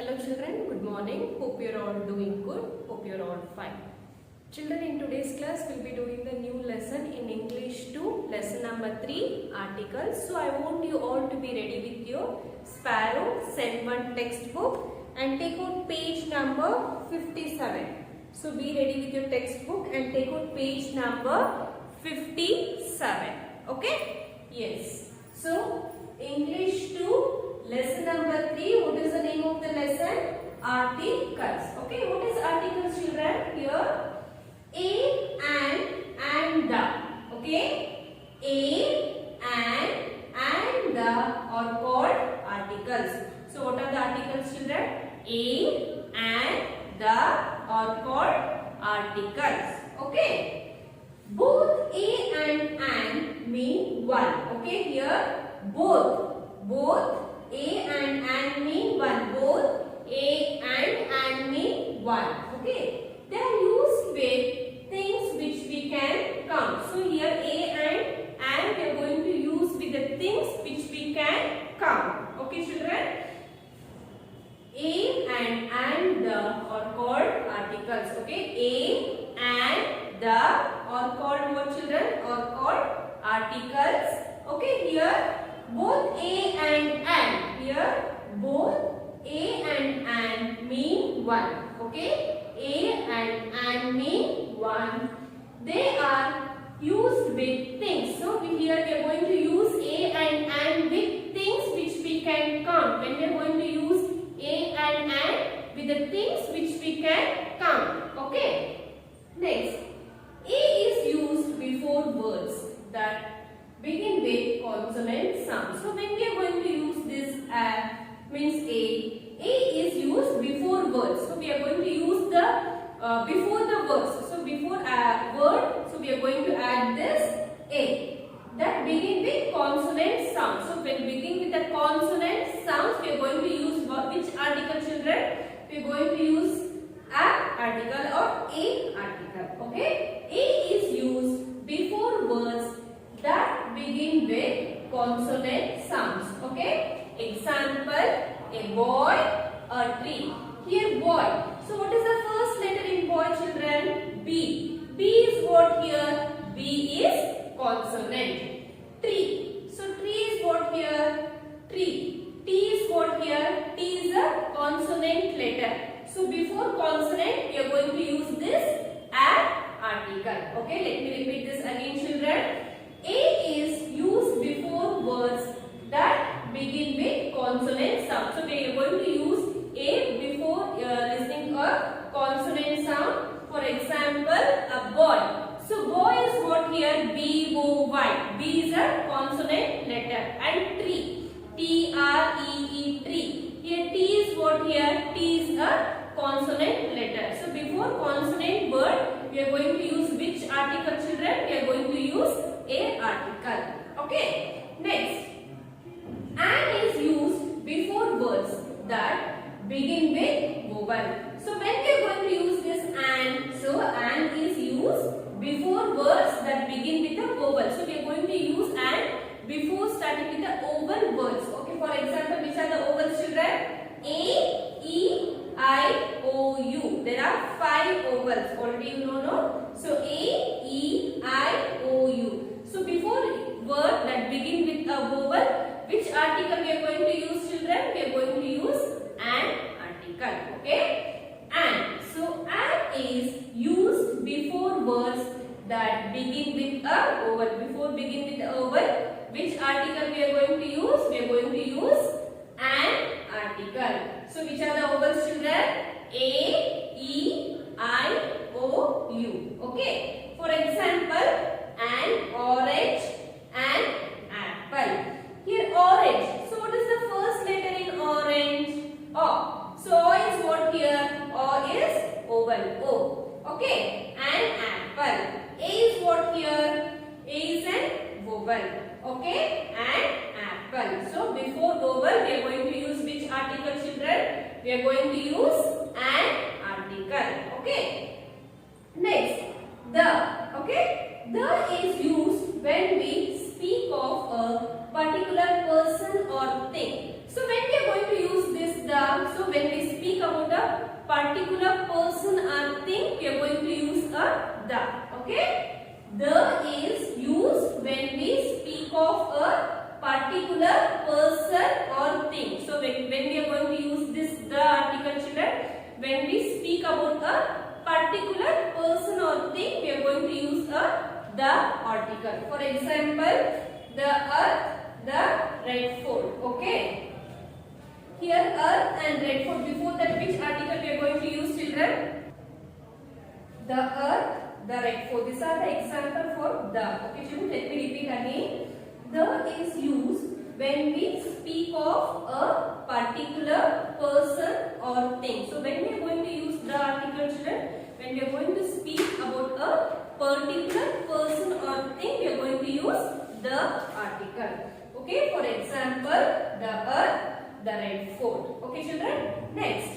Hello children, good morning. Hope you are all doing good. Hope you are all fine. Children, in today's class we will be doing the new lesson in English 2, lesson number 3, articles. So I want you all to be ready with your Sparrow Sem 1 textbook and take out page number 57. So be ready with your textbook and take out page number 57. Okay? Yes. So English 2, lesson number 3, what is the name of the lesson? Articles. Okay, what is articles, children? Here, a and the. Okay, a and the are called articles. So, what are the articles, children? A and the are called articles. Okay, both a and mean one. Okay, here both a and mean one. Both a and mean one. Okay. They are used with things which we can count. So here a and we are going to use with the things which we can count. Okay, children. A and the are called articles. Okay. A and the are called what, children? Are called articles. Okay. Here both a and here both a and mean one. Okay, a and mean one. They are used with things. So here we are going to use a and with things which we can count. When we are going to use a and with the things which we can count. Okay. Next, a is used before words that begin with consonant sound. So when we are going to use this means a is used before words. So we are going to use the before the words. So before word, so we are going to add this a that begin with consonant sound. So when begin with the consonant sounds, we are going to use which article, children? We are going to use a article or a article. Okay, a is used before words that begin with consonant sounds. Okay, example, a boy, a tree. Here boy. So what is the first letter in boy, children? B. B is what here? B is consonant. Tree. So tree is what here? Tree. T is what here? T is a consonant letter. So before consonant we are going to use this article. Okay, let me repeat this again, children. A is used before words that begin with consonant sound. So we are going to use a before listening a consonant sound. For example, a boy. So boy is what here? B-O-Y. B is a consonant letter. And tree. T-R-E-E, tree. Here T is what here? T is a consonant letter. So before consonant word, we are going to use which article, children? We are going to use a article. Okay. Next, and is used before words that begin with vowel. So when we are going to use this and, so and is used before words that begin with a vowel. So we are going to use and before starting with the vowel words. Okay. For example, which are the vowels, children? A, E, I, O, U. There are 5 vowels. Already you know, no? So A, E, I, O, U. So before word that begin with a vowel, which article we are going to use, children? We are going to use an article. Okay? And. So and is used before words that begin with a vowel. Before begin with a vowel, which article we are going to use? We are going to use an article. So which are the vowels, children? A, E, I, O, U. Okay? For example, an orange and apple. Here orange. So what is the first letter in orange? O. So O is what here? O is vowel. O. Okay. An apple. A is what here? A is an vowel. Okay. An apple. So before vowel we are going to use which article, children? We are going to use an article. Okay. Next, the. Okay. The is used when we speak of a particular person or thing. So when we are going to use this the, so when we the. Okay, the is used when we speak of a particular person or thing. So when we are going to use this the article, children, when we speak about a particular person or thing, we are going to use the article. For example, the earth, the red fort. Okay. Here earth and red fort. Before that, which article we are going to use, children? The earth, the red fort. These are the example for the. Okay, children, let me repeat again. The is used when we speak of a particular person or thing. So when we are going to use the article, children, when we are going to speak about a particular person or thing, we are going to use the article. Okay, for example, the earth, the red fort. Okay, children. Next,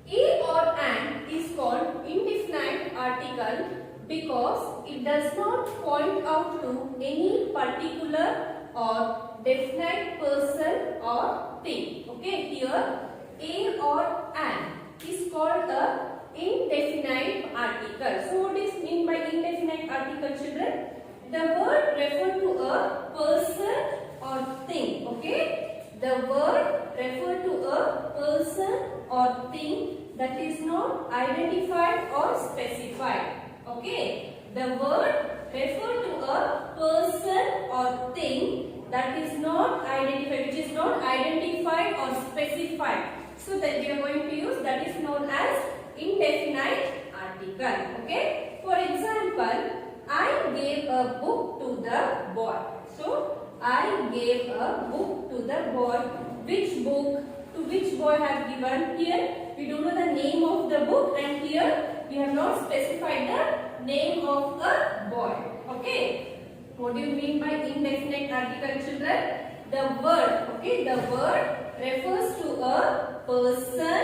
a or an is called indefinite article because it does not point out to any particular or definite person or thing. Okay, here a or an is called a indefinite article. So what is mean by indefinite article, children? The word refer to a person or thing. Okay, the word refer to a person or thing that is not identified or specified. Okay, the word refer to a person or thing that is not identified, which is not identified or specified. So that we are going to use, that is known as indefinite article. Okay, for example, I gave a book to the boy. So I gave a book to the boy. Which book to which boy have given? Here we don't know the name of the book, and here we have not specified the name of a boy. Okay, what do you mean by indefinite article, children? The word, okay, the word refers to a person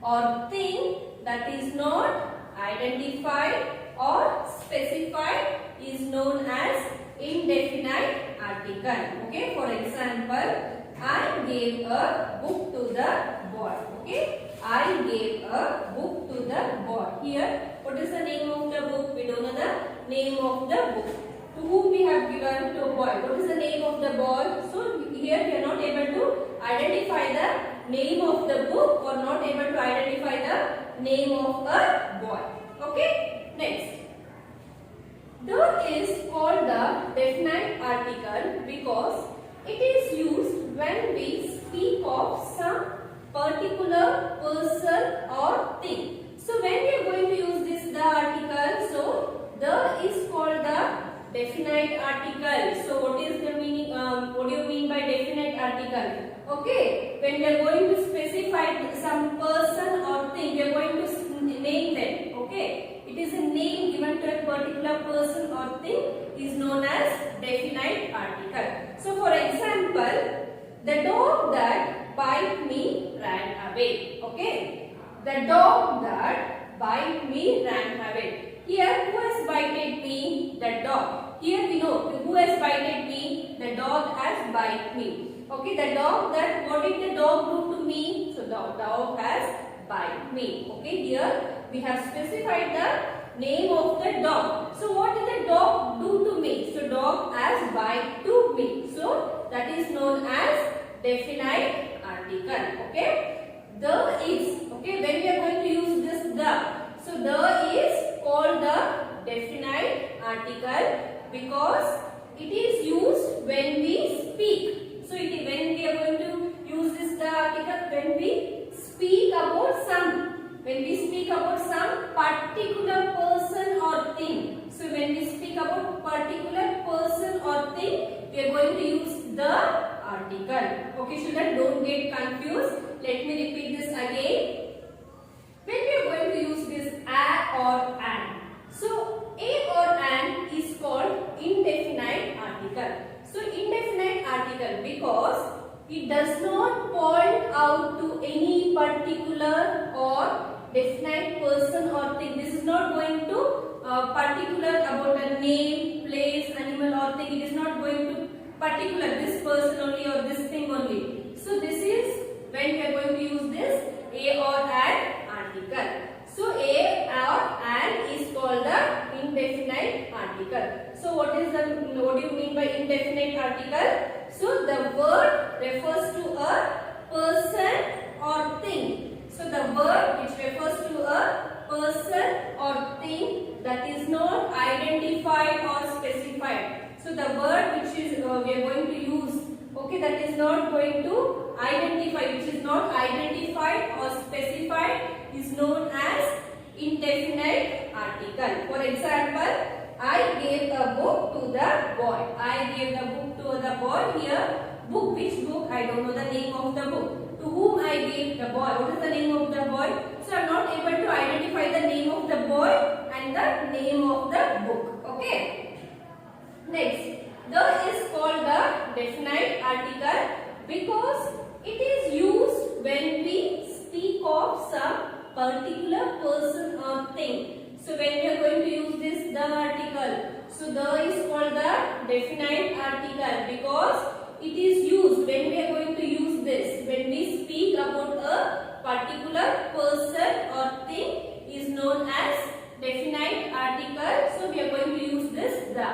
or thing that is not identified or specified, is known as indefinite article. Okay, for example, I gave a book to the boy. Okay, I gave a book to the boy. Here, what is the name of the book? We don't know the name of the book. To whom we have given? To a boy. What is the name of the boy? So here we are not able to identify the name of the book, or not able to identify the name of a boy. Okay, next. The is called the definite article because it is used when we speak of some particular person or thing. So when we are going to use this the article, so the is called the definite article. So what is the meaning? What do you mean by definite article? Okay, when we are going to specify some person or thing, we are going to name them. Okay, it is a name given to a particular person or thing, is known as definite article. So for example, the dog that bite me ran away. Okay, the dog that bite me ran away. Here, who has bited me? The dog. Here we know who has bited me. The dog has bite me. Okay, the dog that, what did the dog do to me? So the dog has bite me. Okay, here we have specified the name of the dog. So what did the dog do to me? So dog has bite to me. So that is known as definite article. Okay, the is, okay, when we are going to use this the, so the is called the definite article because it is used when we speak. So when we are going to use this the article when we speak about some, when we speak about some particular person or thing. So when we speak about particular person or thing, we are going to use the article. Okay, children, don't get confused. Let me repeat this again. When we are going to use this a or an, so a or an is called indefinite article. So indefinite article because it does not point out to any particular or definite person or thing. This is not going to particular about a name, place, animal or thing. It is not going to particular this person only or this thing only. So this is when we are going to use this a or an article. So a or an is called the that is not going to identify, which is not identified or specified, is known as indefinite article. For example, I gave a book to the boy. I gave the book to the boy. Here, book, which book? I don't know the name of the book. To whom I gave the boy? What is the name of the boy? So I am not able to identify the name of the boy and the name of the book. Okay. Next, the is called the definite article because it is used when we speak of some particular person or thing. So when we are going to use this the article, so the is called the definite article because it is used when we are going to use this. When we speak about a particular person or thing is known as definite article. So we are going to use this the.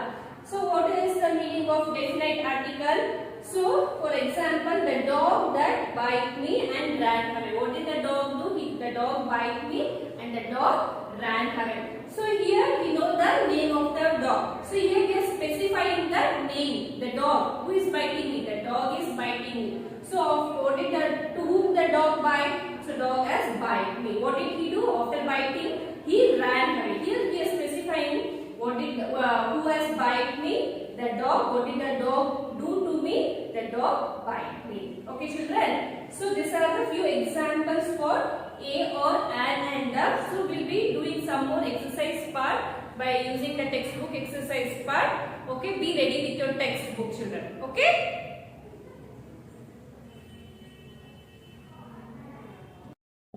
So what is the meaning of definite article? So for example, the dog that bite me and ran away. What did the dog do? The dog bite me and the dog ran away. So here we know the name of the dog. So here we are specifying the name, the dog. Who is biting me? The dog is biting me. So what did to whom the dog bite? So dog has bite me. What did he do after biting? He ran away. Here we are specifying what did who has bite me? The dog. What did the dog do to me? The dog bite me. Okay, children. So these are the few examples for a or an and the. So we'll be doing some more exercise part by using the textbook exercise part. Okay, be ready with your textbook, children. Okay.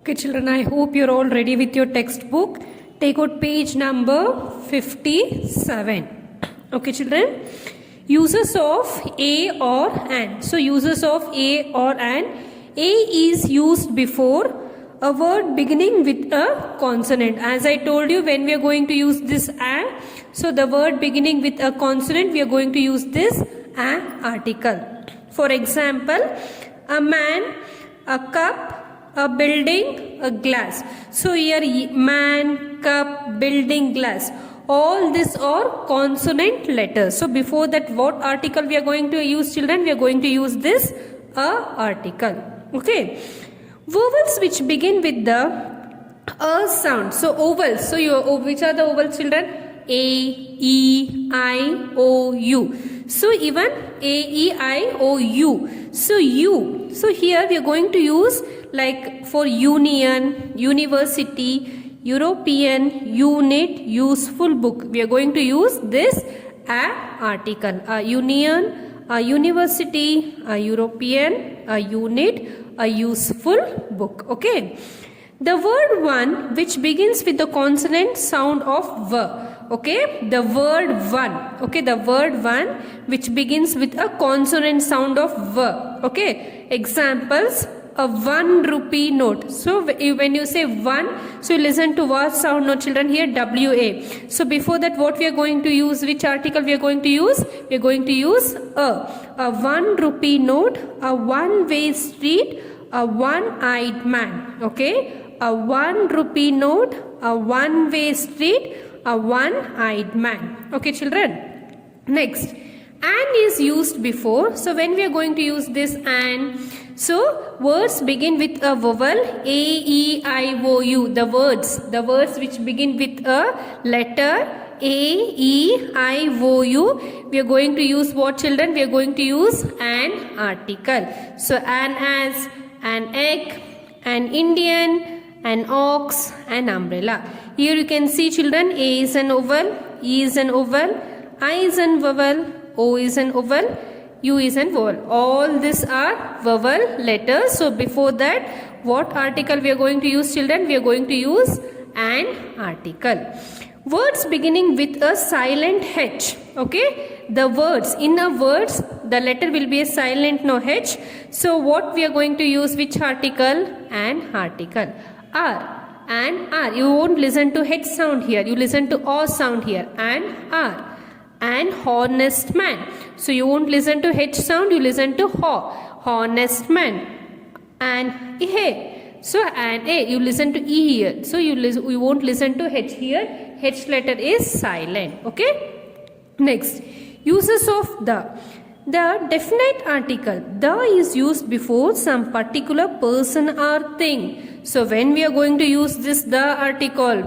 Okay, children, I hope you're all ready with your textbook. Take out page number 57. Okay, children. Uses of a or an. So, uses of a or an. A is used before a word beginning with a consonant. As I told you, when we are going to use this an, so the word beginning with a consonant, we are going to use this an article. For example, a man, a cup, a building, a glass. So here man, cup, building, glass. All these are consonant letters. So before that, what article we are going to use, children? We are going to use this a article. Okay. Vowels which begin with the a sound. So vowels. So which are the vowels, children? A, E, I, O, U. So even A, E, I, O, U. So U. So here we are going to use like for union, university, European, unit, useful book. We are going to use this a article. A union, a university, a European, a unit, a useful book. Okay. The word one which begins with the consonant sound of v. Okay. The word one. Okay. The word one which begins with a consonant sound of v. Okay. Examples. A 1 rupee note. So when you say 1, so you listen to what sound, no children? Here WA. So before that, what we are going to use? Which article we are going to use? We are going to use a 1 rupee note, a one-way street, a one-eyed man. Okay, a 1 rupee note, a one-way street, a one-eyed man. Okay, children. Next, an is used before. So when we are going to use this an, so words begin with a vowel A, E, I, O, U. The words which begin with a letter A, E, I, O, U. We are going to use what, children? We are going to use an article. So an as, an egg, an Indian, an ox, an umbrella. Here you can see, children, A is an vowel, E is an vowel, I is an vowel, O is an vowel, U is an vowel. All these are vowel letters. So before that, what article we are going to use, children? We are going to use an article. Words beginning with a silent H. Okay. The words, in a words, the letter will be a silent no H. So what we are going to use, which article? An article. R. An R. You won't listen to H sound here. You listen to O sound here. An R. An honest man. So you won't listen to H sound, you listen to ho. Honest man. And he. So an A, you listen to E here. So you won't listen to H here. H letter is silent. Okay. Next, uses of the. The definite article, the is used before some particular person or thing. So when we are going to use this the article,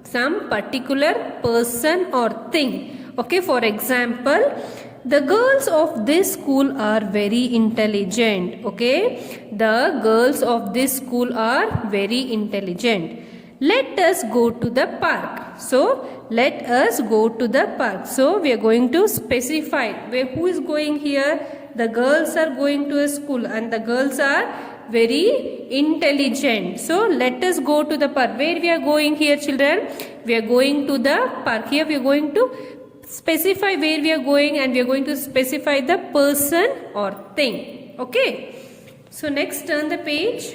some particular person or thing. Okay, for example, the girls of this school are very intelligent. Okay, the girls of this school are very intelligent. Let us go to the park. So let us go to the park. So we are going to specify who is going here. The girls are going to a school and the girls are very intelligent. So let us go to the park. Where we are going here, children? We are going to the park. Here we are going to specify where we are going and we are going to specify the person or thing. Okay. So next, turn the page.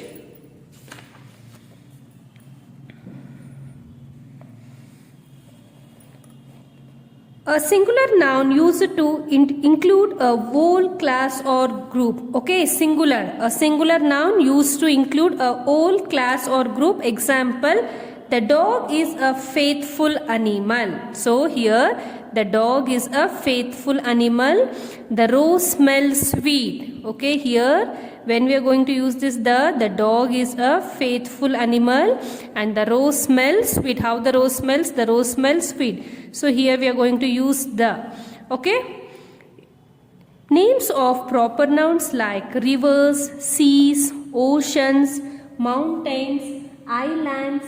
A singular noun used to include a whole class or group. Okay, singular. A singular noun used to include a whole class or group. Example, the dog is a faithful animal. So here, the dog is a faithful animal. The rose smells sweet. Okay, here when we are going to use this the dog is a faithful animal and the rose smells sweet. How the rose smells? The rose smells sweet. So here we are going to use the. Okay. Names of proper nouns like rivers, seas, oceans, mountains, islands,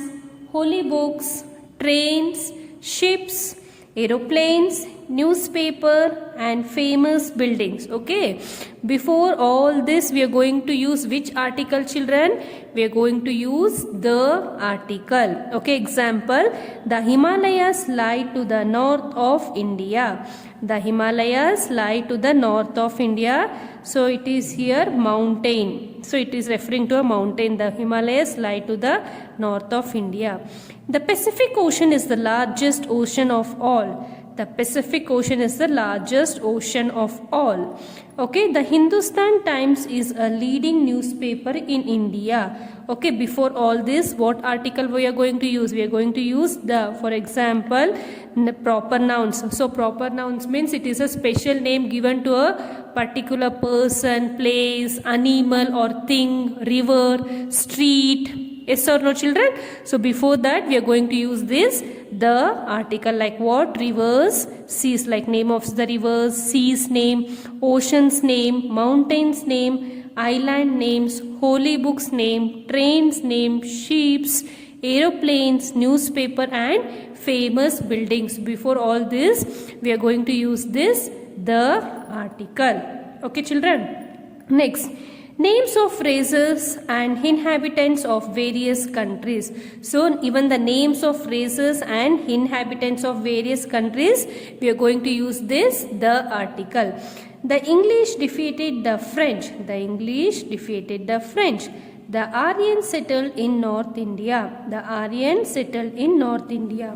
holy books, trains, ships, aeroplanes, newspaper and famous buildings. Okay, before all this we are going to use which article, children? We are going to use the article. Okay, example, the Himalayas lie to the north of India. The Himalayas lie to the north of India. So it is here mountain. So it is referring to a mountain. The Himalayas lie to the north of India. The Pacific Ocean is the largest ocean of all. The Pacific Ocean is the largest ocean of all. Okay, the Hindustan Times is a leading newspaper in India. Okay, before all this, what article we are going to use? We are going to use the, for example, proper nouns. So proper nouns means it is a special name given to a particular person, place, animal or thing, river, street. Yes or no, children? So before that we are going to use this the article like what? Rivers, seas, like name of the rivers, seas name, oceans name, mountains name, island names, holy books name, trains name, ships, aeroplanes, newspaper and famous buildings. Before all this we are going to use this the article. Okay, children. Next, names of races and inhabitants of various countries. So even the names of races and inhabitants of various countries, we are going to use this the article. The English defeated the French. The English defeated the French. The Aryans settled in North India. The Aryans settled in North India.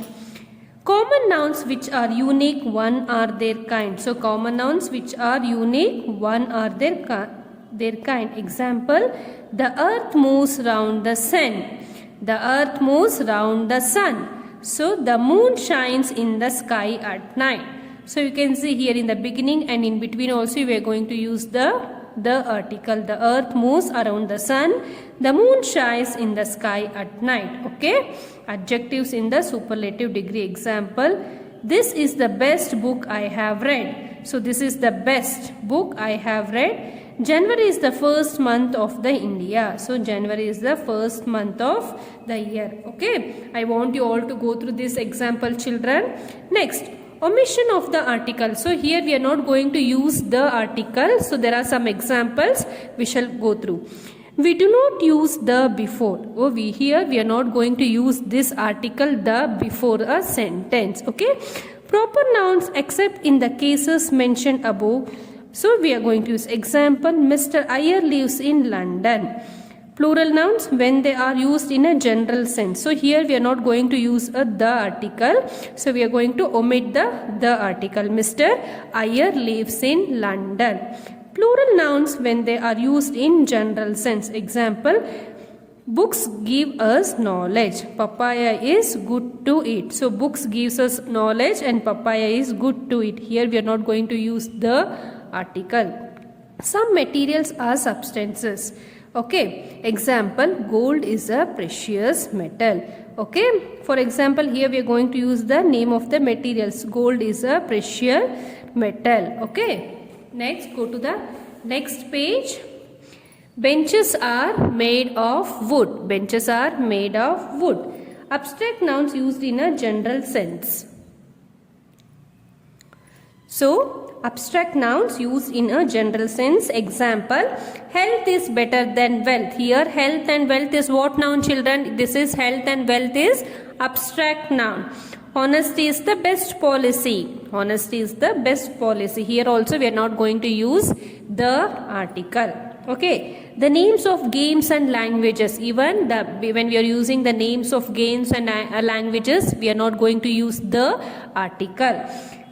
Common nouns which are unique, one are their kind. So common nouns which are unique, one are their kind. Example, the earth moves round the sun. The earth moves round the sun. So the moon shines in the sky at night. So you can see here in the beginning and in between also we are going to use the article. The earth moves around the sun. The moon shines in the sky at night. Okay. Adjectives in the superlative degree. Example, this is the best book I have read. So this is the best book I have read. January is the first month of the India. So January is the first month of the year. Okay. I want you all to go through this example, children. Next, omission of the article. So here we are not going to use the article. So there are some examples we shall go through. We do not use the before. Here we are not going to use this article the before a sentence. Okay. Proper nouns except in the cases mentioned above. So we are going to use example, Mr. Iyer lives in London. Plural nouns when they are used in a general sense. So here we are not going to use a the article. So we are going to omit the article. Mr. Iyer lives in London. Plural nouns when they are used in general sense. Example, books give us knowledge. Papaya is good to eat. So books gives us knowledge and papaya is good to eat. Here we are not going to use the article. Some materials are substances. Okay, example, gold is a precious metal. Okay, for example, here we are going to use the name of the materials. Gold is a precious metal. Okay, next go to the next page. Benches are made of wood. Benches are made of wood. Abstract nouns used in a general sense. So, abstract nouns used in a general sense. Example, health is better than wealth. Here, health and wealth is what noun, children? This is health and wealth is abstract noun. Honesty is the best policy. Honesty is the best policy. Here also we are not going to use the article. Okay, the names of games and languages, even when we are using the names of games and languages, we are not going to use the article.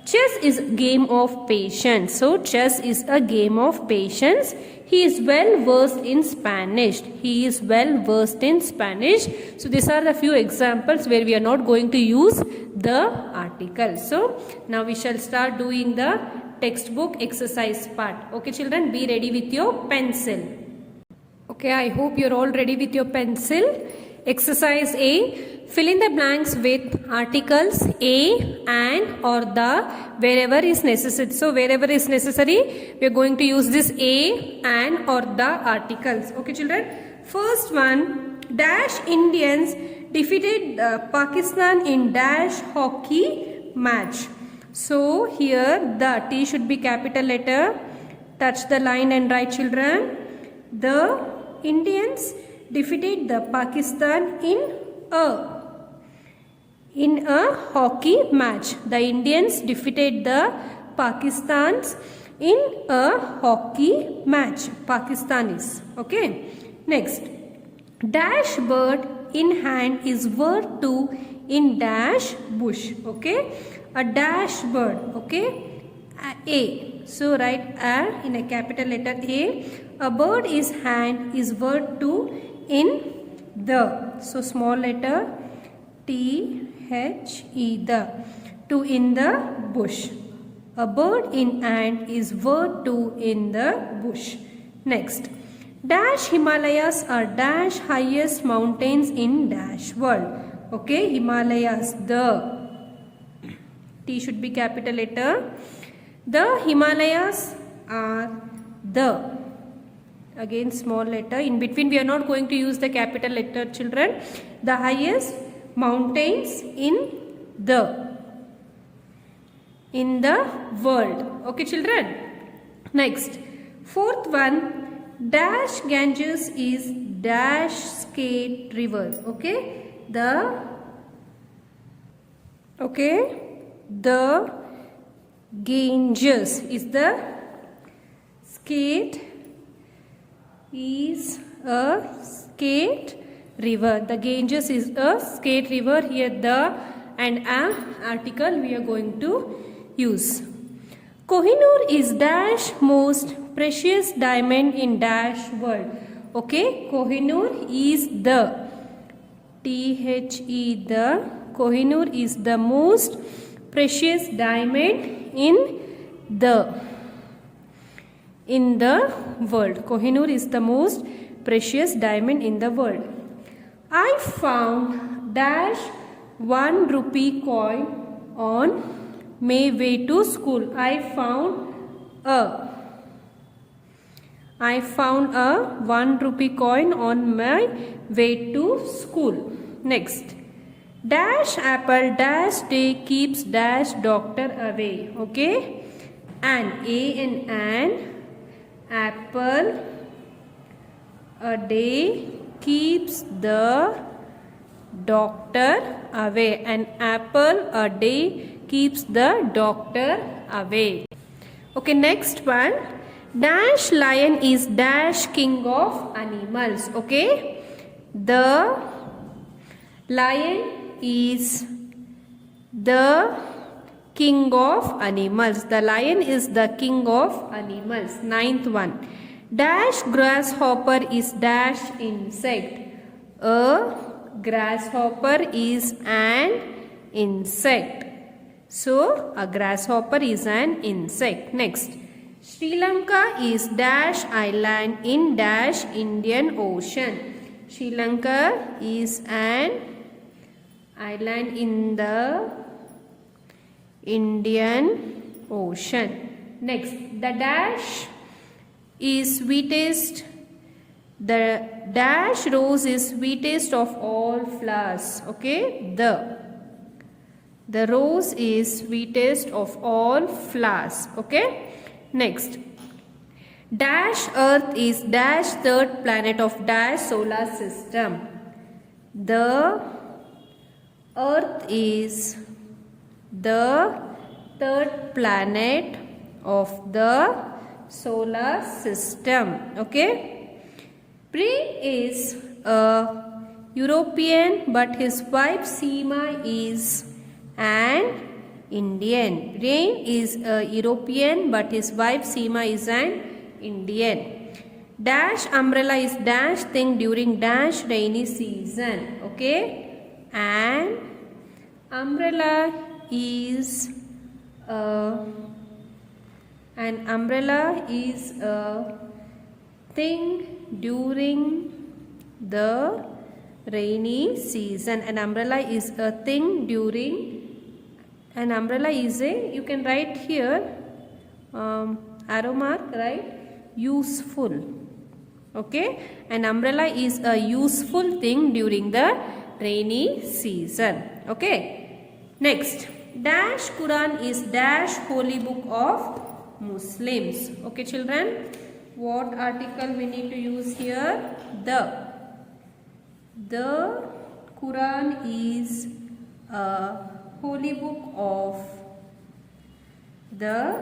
Chess is a game of patience. So, chess is a game of patience. He is well versed in Spanish. He is well versed in Spanish. So, these are the few examples where we are not going to use the article. So, now we shall start doing the textbook exercise part. Okay, children, be ready with your pencil. Okay, I hope you're all ready with your pencil. Exercise A. Fill in the blanks with articles a, and, or the wherever is necessary. So, wherever is necessary, we are going to use this a, and, or the articles. Okay, children. First one, dash Indians defeated Pakistan in dash hockey match. So, here the T should be capital letter. Touch the line and write, children. The Indians defeated the Pakistan in a hockey match. The Indians defeated the Pakistans in a hockey match. Pakistanis. Okay. Next. Dash bird in hand is word to in dash bush. Okay. A dash bird. Okay. A. So write A in a capital letter A. A bird is hand is word to in the. So small letter T-H-E, the. To in the bush. A bird in hand is word to in the bush. Next. Dash Himalayas are dash highest mountains in dash world. Okay, Himalayas, the. T should be capital letter. The Himalayas are the. Again small letter. In between we are not going to use the capital letter, children. The highest mountains in the world. Okay, children. Next. Fourth one. Dash Ganges is dash skate river. Okay. The Ganges is the skate is a skate river. The Ganges is a skate river. Here the and a article we are going to use. Kohinoor is dash most precious diamond in dash world. Okay, Kohinoor is the T-H-E, the. Kohinoor is the most precious diamond in the world. Kohinoor is the most precious diamond in the world. I found dash 1 rupee coin on my way to school. I found a 1 rupee coin on my way to school. Next. Dash apple dash day keeps dash doctor away. Okay. An apple a day keeps the doctor away. An apple a day keeps the doctor away. Okay, next one. Dash lion is dash king of animals. Okay. The lion is the king of animals. The lion is the king of animals. Ninth one. Dash grasshopper is dash insect. A grasshopper is an insect. So, a grasshopper is an insect. Next. Sri Lanka is dash island in dash Indian Ocean. Sri Lanka is an island in the Indian Ocean. Next, the dash is sweetest. The dash rose is sweetest of all flowers. Okay, the rose is sweetest of all flowers. Okay. Next, dash earth is dash third planet of dash solar system. The earth is the third planet of the solar system. Okay. Brain is a European, but his wife Seema is an Indian. Rain is a European, but his wife Seema is an Indian. Dash umbrella is dash thing during dash rainy season. Okay, and umbrella is a thing during the rainy season. An umbrella is a thing during. An umbrella is a, you can write here arrow mark, right? Useful. Okay, an umbrella is a useful thing during the rainy season. Okay. Next, dash Quran is dash holy book of Muslims. Okay children, what article we need to use here? The Quran is a holy book of the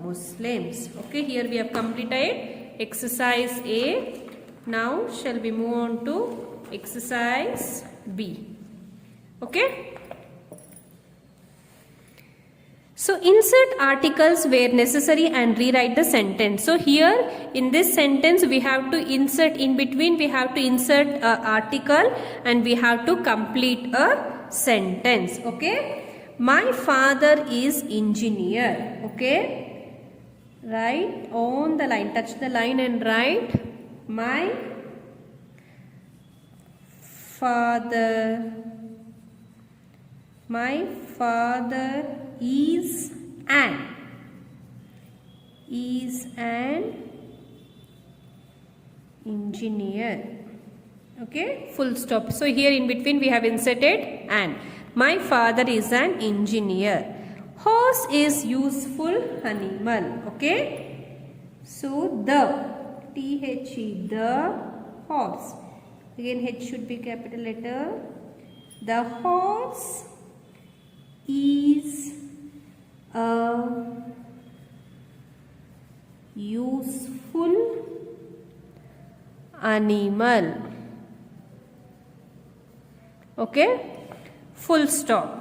Muslims. Okay, here we have completed exercise A. Now shall we move on to exercise B? Okay. So insert articles where necessary and rewrite the sentence. So here in this sentence we have to insert, in between we have to insert an article and we have to complete a sentence. Okay. My father is engineer. Okay. Write on the line, touch the line and write my father is an engineer. Okay, full stop. So here in between we have inserted an. My father is an engineer. Horse is useful animal. Okay, so the T-H-E, the horse. Again H should be capital letter. The horse is a useful animal. Okay, full stop.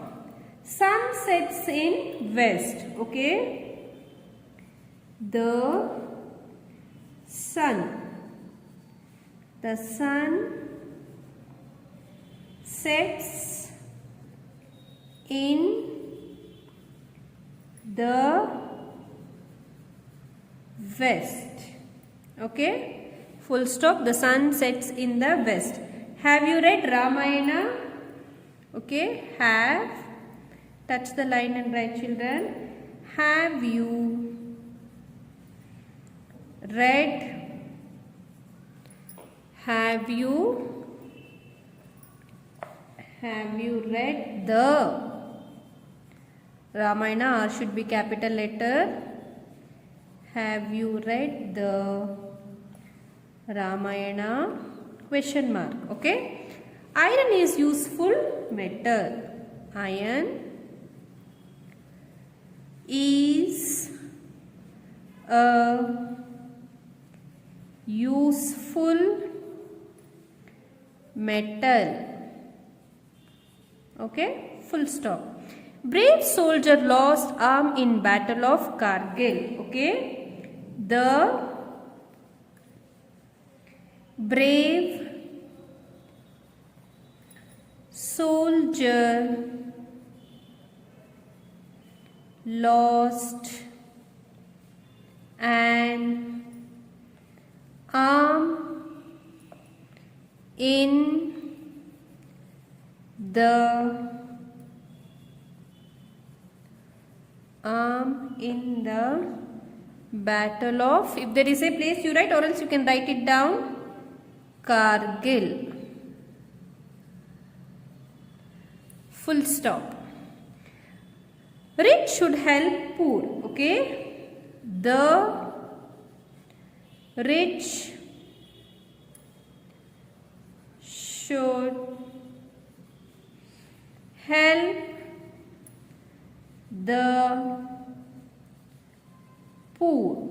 Sun sets in west. Okay, the sun sets in the west. Okay, full stop. The sun sets in the west. Have you read Ramayana? Okay, have, touch the line and write children. Have you read the Ramayana? R should be capital letter. Have you read the Ramayana? Question mark. Okay. Iron is useful metal. Iron is a useful metal. Okay, full stop. Brave soldier lost arm in battle of Kargil. Okay, the brave soldier lost an arm in the battle of, if there is a place you write, or else you can write it down, Kargil. Full stop. Rich should help poor. Okay, the rich should help the poor.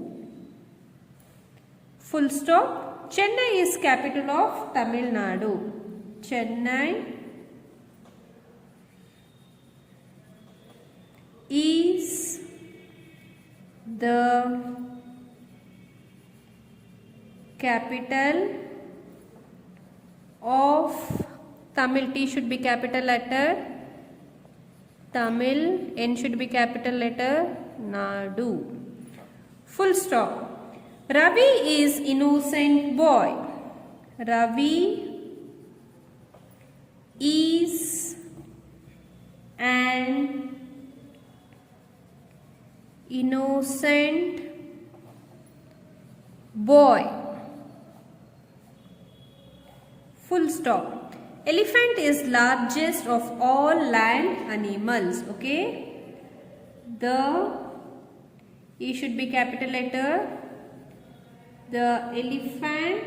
Full stop. Chennai is capital of Tamil Nadu. Chennai is the capital of Tamil. T should be capital letter. Tamil. N should be capital letter. Nadu. Full stop. Ravi is innocent boy. Ravi is an innocent boy. Full stop. Elephant is largest of all land animals. Okay, the E should be capital letter. The elephant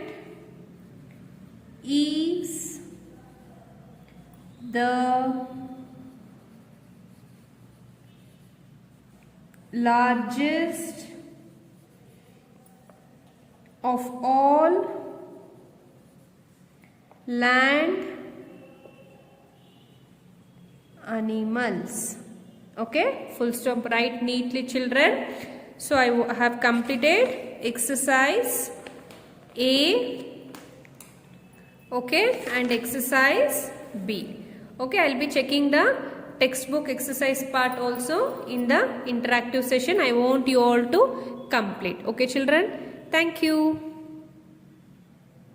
is the largest of all land animals. Okay, full stop. Write neatly, children. So I have completed exercise A, okay, and exercise B. Okay, I'll be checking the textbook exercise part also in the interactive session. I want you all to complete. Okay, children. Thank you.